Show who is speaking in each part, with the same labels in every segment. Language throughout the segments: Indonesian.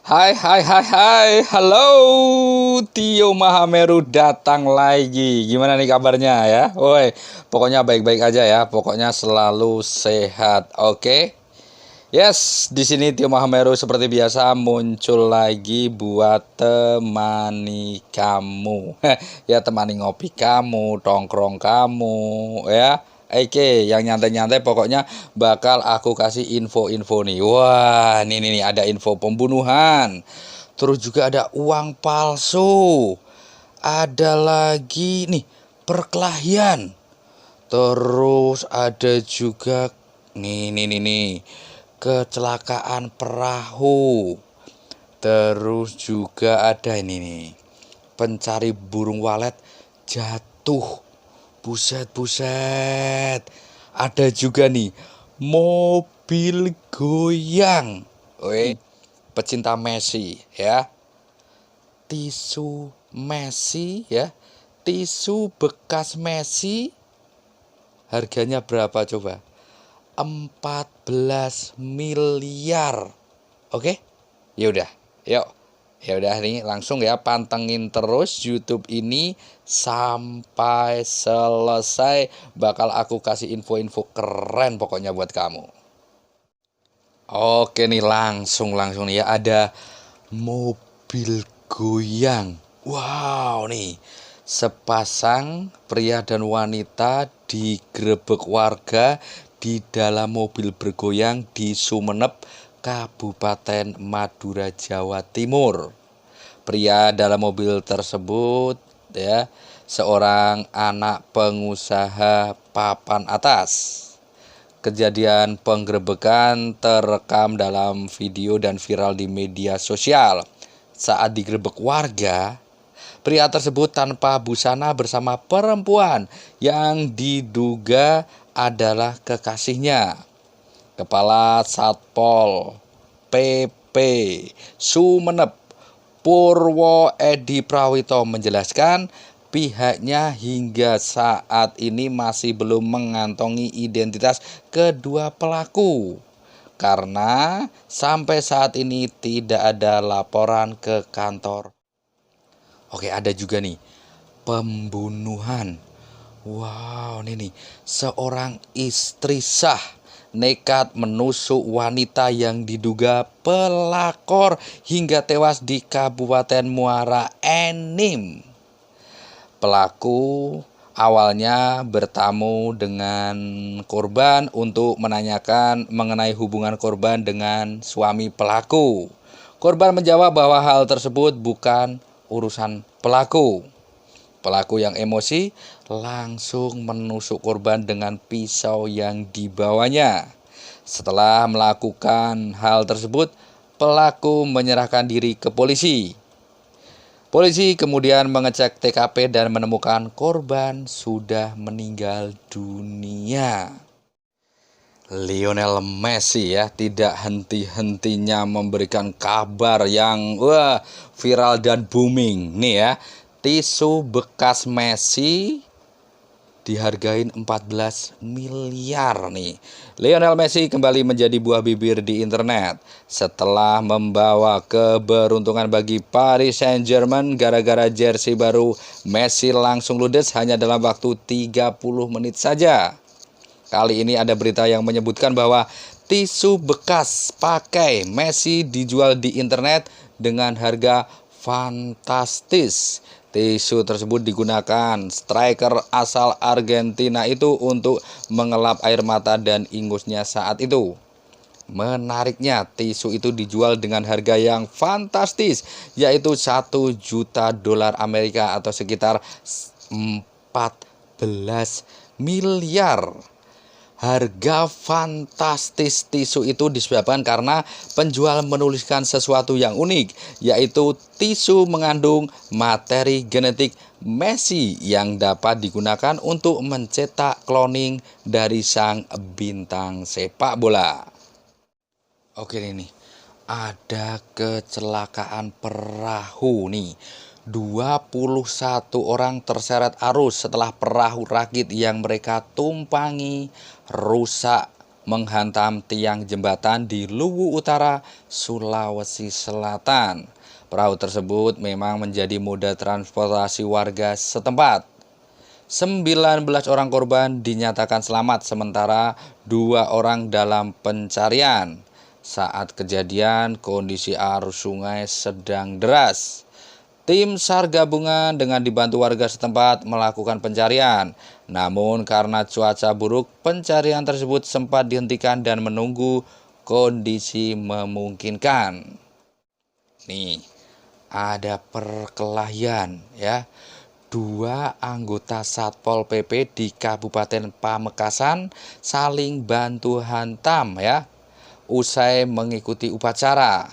Speaker 1: Hai, hai, hai, hai, halo, Tio Mahameru datang lagi. Gimana nih kabarnya ya? Woi, pokoknya baik-baik aja ya. Pokoknya selalu sehat, oke? Yes, di sini Tio Mahameru seperti biasa muncul lagi buat temani kamu. Ya temani ngopi kamu, tongkrong kamu, ya. Oke, yang nyantai-nyantai pokoknya bakal aku kasih info-info nih. Wah, nih ada info pembunuhan. Terus juga ada uang palsu. Ada lagi nih perkelahian. Terus ada juga nih kecelakaan perahu. Terus juga ada ini nih pencari burung walet jatuh. Buset buset. Ada juga nih mobil goyang. Weh, pecinta Messi ya. Tisu Messi ya. Tisu bekas Messi harganya berapa coba? 14 miliar. Oke? Ya udah. Yuk. Ya udah nih langsung ya pantengin terus YouTube ini sampai selesai, bakal aku kasih info-info keren pokoknya buat kamu. Oke nih langsung nih ya ada mobil goyang. Wow nih sepasang pria dan wanita digerebek warga di dalam mobil bergoyang di Sumeneb, Kabupaten Madura, Jawa Timur. Pria dalam mobil tersebut ya seorang anak pengusaha papan atas. Kejadian penggerebekan terekam dalam video dan viral di media sosial. Saat digerebek warga, pria tersebut tanpa busana bersama perempuan yang diduga adalah kekasihnya. Kepala Satpol PP Sumeneb Purwo Edi Prawito menjelaskan pihaknya hingga saat ini masih belum mengantongi identitas kedua pelaku karena sampai saat ini tidak ada laporan ke kantor. Oke, ada juga nih pembunuhan. Wow, ini nih seorang istri sah nekat menusuk wanita yang diduga pelakor hingga tewas di Kabupaten Muara Enim. Pelaku awalnya bertamu dengan korban untuk menanyakan mengenai hubungan korban dengan suami pelaku. Korban menjawab bahwa hal tersebut bukan urusan pelaku. Pelaku yang emosi langsung menusuk korban dengan pisau yang dibawanya. Setelah melakukan hal tersebut, pelaku menyerahkan diri ke polisi. Polisi kemudian mengecek TKP dan menemukan korban sudah meninggal dunia. Lionel Messi ya tidak henti-hentinya memberikan kabar yang viral dan booming nih ya. Tisu bekas Messi dihargain 14 miliar nih. Lionel Messi kembali menjadi buah bibir di internet setelah membawa keberuntungan bagi Paris Saint-Germain gara-gara jersey baru. Messi langsung ludes hanya dalam waktu 30 menit saja. Kali ini ada berita yang menyebutkan bahwa tisu bekas pakai Messi dijual di internet dengan harga fantastis. Tisu tersebut digunakan striker asal Argentina itu untuk mengelap air mata dan ingusnya saat itu. Menariknya, tisu itu dijual dengan harga yang fantastis, yaitu 1 juta dolar Amerika atau sekitar 14 miliar. Harga fantastis tisu itu disebabkan karena penjual menuliskan sesuatu yang unik, yaitu tisu mengandung materi genetik Messi yang dapat digunakan untuk mencetak kloning dari sang bintang sepak bola. Oke nih, ada kecelakaan perahu nih. 21 orang terseret arus setelah perahu rakit yang mereka tumpangi rusak menghantam tiang jembatan di Luwu Utara, Sulawesi Selatan. Perahu tersebut memang menjadi moda transportasi warga setempat. 19 orang korban dinyatakan selamat, sementara 2 orang dalam pencarian. Saat kejadian, kondisi arus sungai sedang deras. Tim SAR gabungan dengan dibantu warga setempat melakukan pencarian. Namun karena cuaca buruk, pencarian tersebut sempat dihentikan dan menunggu kondisi memungkinkan. Nih, ada perkelahian ya. 2 anggota Satpol PP di Kabupaten Pamekasan saling bantu hantam ya. Usai mengikuti upacara,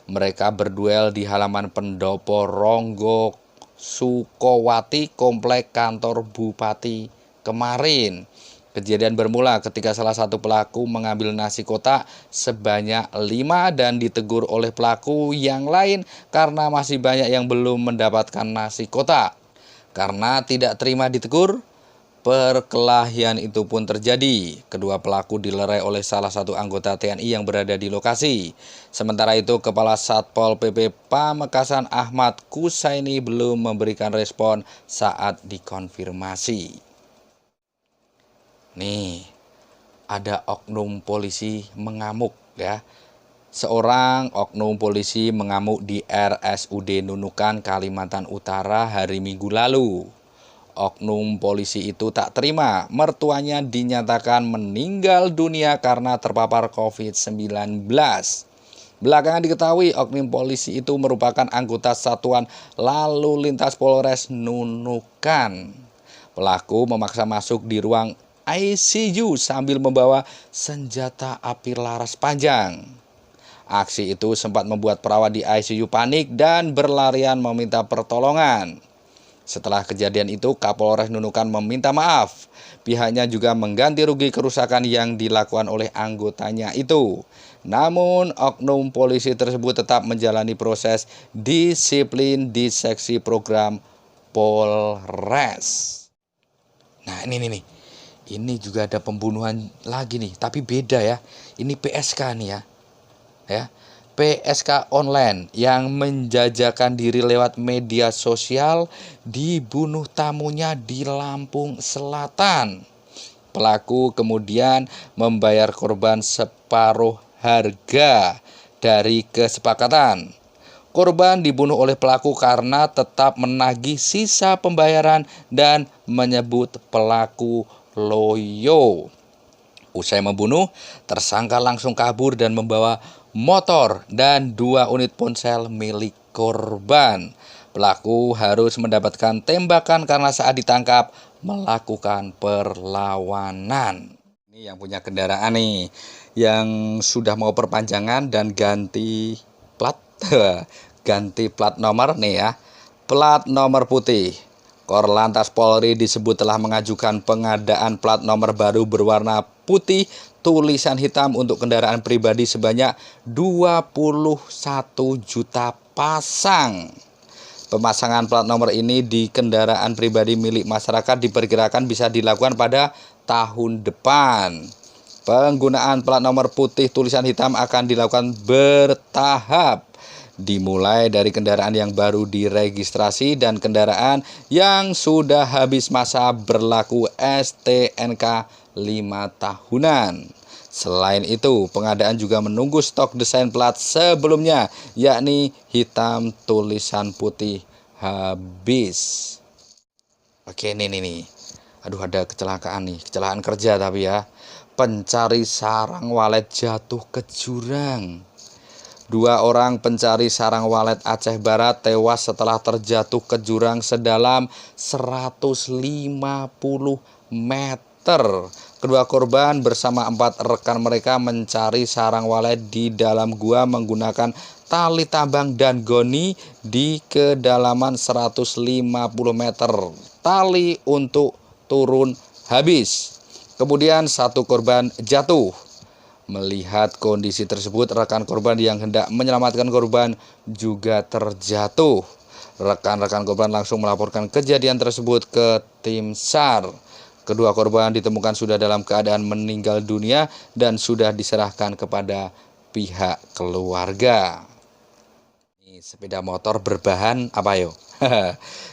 Speaker 1: mereka berduel di halaman pendopo Ronggo Sukowati, komplek kantor Bupati kemarin. Kejadian bermula ketika salah satu pelaku mengambil nasi kotak sebanyak 5 dan ditegur oleh pelaku yang lain karena masih banyak yang belum mendapatkan nasi kotak. Karena tidak terima ditegur, perkelahian itu pun terjadi. Kedua pelaku dilerai oleh salah satu anggota TNI yang berada di lokasi. Sementara itu, Kepala Satpol PP Pamekasan Ahmad Kusaini belum memberikan respon saat dikonfirmasi. Nih, ada oknum polisi mengamuk ya. Seorang oknum polisi mengamuk di RSUD Nunukan, Kalimantan Utara hari Minggu lalu. Oknum polisi itu tak terima mertuanya dinyatakan meninggal dunia karena terpapar COVID-19. Belakangan diketahui oknum polisi itu merupakan anggota Satuan Lalu Lintas Polres Nunukan. Pelaku memaksa masuk di ruang ICU sambil membawa senjata api laras panjang. Aksi itu sempat membuat perawat di ICU panik dan berlarian meminta pertolongan. Setelah kejadian itu, Kapolres Nunukan meminta maaf. Pihaknya juga mengganti rugi kerusakan yang dilakukan oleh anggotanya itu. Namun, oknum polisi tersebut tetap menjalani proses disiplin di seksi program Polres. Nah, ini nih. Ini juga ada pembunuhan lagi nih, tapi beda ya. Ini PSK nih ya. PSK online yang menjajakan diri lewat media sosial dibunuh tamunya di Lampung Selatan. Pelaku kemudian membayar korban separuh harga dari kesepakatan. Korban dibunuh oleh pelaku karena tetap menagih sisa pembayaran dan menyebut pelaku loyo. Usai membunuh, tersangka langsung kabur dan membawa motor dan 2 unit ponsel milik korban. Pelaku harus mendapatkan tembakan karena saat ditangkap melakukan perlawanan. Ini yang punya kendaraan nih, yang sudah mau perpanjangan dan ganti plat, ganti plat nomor nih ya, plat nomor putih. Korlantas Polri disebut telah mengajukan pengadaan plat nomor baru berwarna putih tulisan hitam untuk kendaraan pribadi sebanyak 21 juta pasang. Pemasangan plat nomor ini di kendaraan pribadi milik masyarakat diperkirakan bisa dilakukan pada tahun depan. Penggunaan plat nomor putih tulisan hitam akan dilakukan bertahap, dimulai dari kendaraan yang baru diregistrasi dan kendaraan yang sudah habis masa berlaku STNK 5 tahunan. Selain itu, pengadaan juga menunggu stok desain plat sebelumnya, yakni hitam tulisan putih habis. Oke, nih. Aduh, ada kecelakaan nih, kecelakaan kerja tapi ya. Pencari sarang walet jatuh ke jurang. 2 orang pencari sarang walet Aceh Barat tewas setelah terjatuh ke jurang sedalam 150 meter. Kedua korban bersama 4 rekan mereka mencari sarang walet di dalam gua menggunakan tali tambang dan goni di kedalaman 150 meter. Tali untuk turun habis. Kemudian 1 korban jatuh. Melihat kondisi tersebut, rekan korban yang hendak menyelamatkan korban juga terjatuh. Rekan-rekan korban langsung melaporkan kejadian tersebut ke tim SAR. Kedua korban ditemukan sudah dalam keadaan meninggal dunia dan sudah diserahkan kepada pihak keluarga. Ini sepeda motor berbahan apa yo?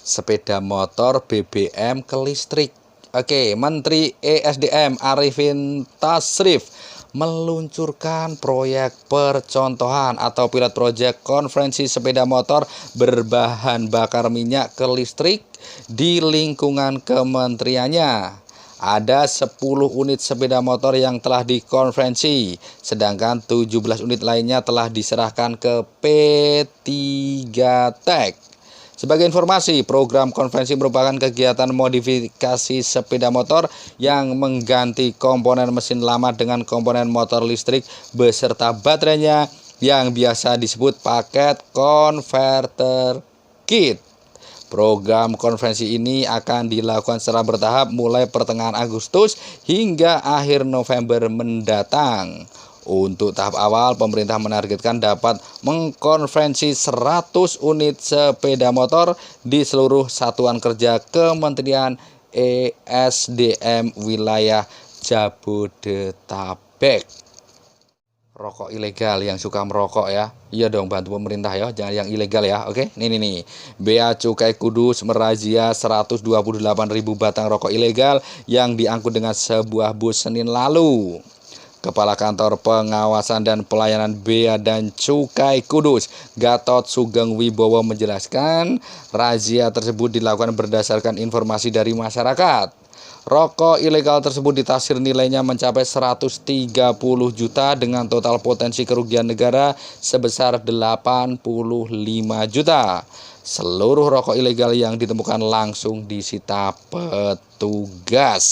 Speaker 1: Sepeda motor BBM ke listrik. Oke, Menteri ESDM Arifin Tasrif meluncurkan proyek percontohan atau pilot project konferensi sepeda motor berbahan bakar minyak ke listrik di lingkungan kementeriannya. Ada 10 unit sepeda motor yang telah dikonferensi, sedangkan 17 unit lainnya telah diserahkan ke P3 Tech. Sebagai informasi, program konferensi merupakan kegiatan modifikasi sepeda motor yang mengganti komponen mesin lama dengan komponen motor listrik beserta baterainya yang biasa disebut paket converter kit. Program konferensi ini akan dilakukan secara bertahap mulai pertengahan Agustus hingga akhir November mendatang. Untuk tahap awal, pemerintah menargetkan dapat mengkonferensi 100 unit sepeda motor di seluruh satuan kerja Kementerian ESDM wilayah Jabodetabek. Rokok ilegal yang suka merokok ya, iya dong, bantu pemerintah ya, jangan yang ilegal ya. Oke, nih Bea Cukai Kudus merazia 128.000 batang rokok ilegal yang diangkut dengan sebuah bus Senin lalu. Kepala Kantor Pengawasan dan Pelayanan Bea dan Cukai Kudus, Gatot Sugeng Wibowo menjelaskan, razia tersebut dilakukan berdasarkan informasi dari masyarakat. Rokok ilegal tersebut ditaksir nilainya mencapai 130 juta dengan total potensi kerugian negara sebesar 85 juta. Seluruh rokok ilegal yang ditemukan langsung disita petugas.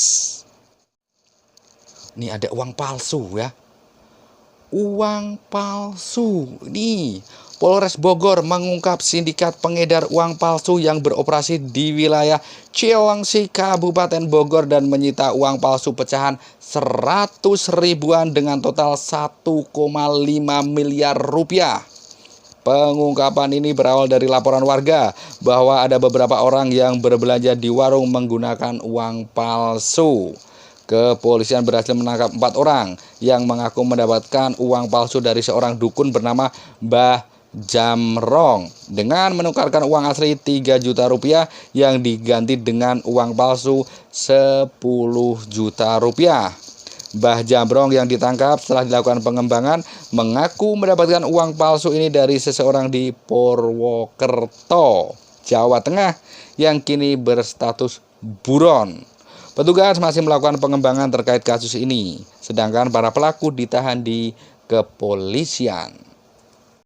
Speaker 1: Ini ada uang palsu ya. Uang palsu. Nih, Polres Bogor mengungkap sindikat pengedar uang palsu yang beroperasi di wilayah Cilengsi, Kabupaten Bogor dan menyita uang palsu pecahan 100 ribuan dengan total 1,5 miliar rupiah. Pengungkapan ini berawal dari laporan warga bahwa ada beberapa orang yang berbelanja di warung menggunakan uang palsu. Kepolisian berhasil menangkap 4 orang yang mengaku mendapatkan uang palsu dari seorang dukun bernama Mbah Jamrong dengan menukarkan uang asli 3 juta rupiah yang diganti dengan uang palsu 10 juta rupiah. Mbah Jamrong yang ditangkap setelah dilakukan pengembangan mengaku mendapatkan uang palsu ini dari seseorang di Purwokerto, Jawa Tengah yang kini berstatus buron. Petugas masih melakukan pengembangan terkait kasus ini, sedangkan para pelaku ditahan di kepolisian.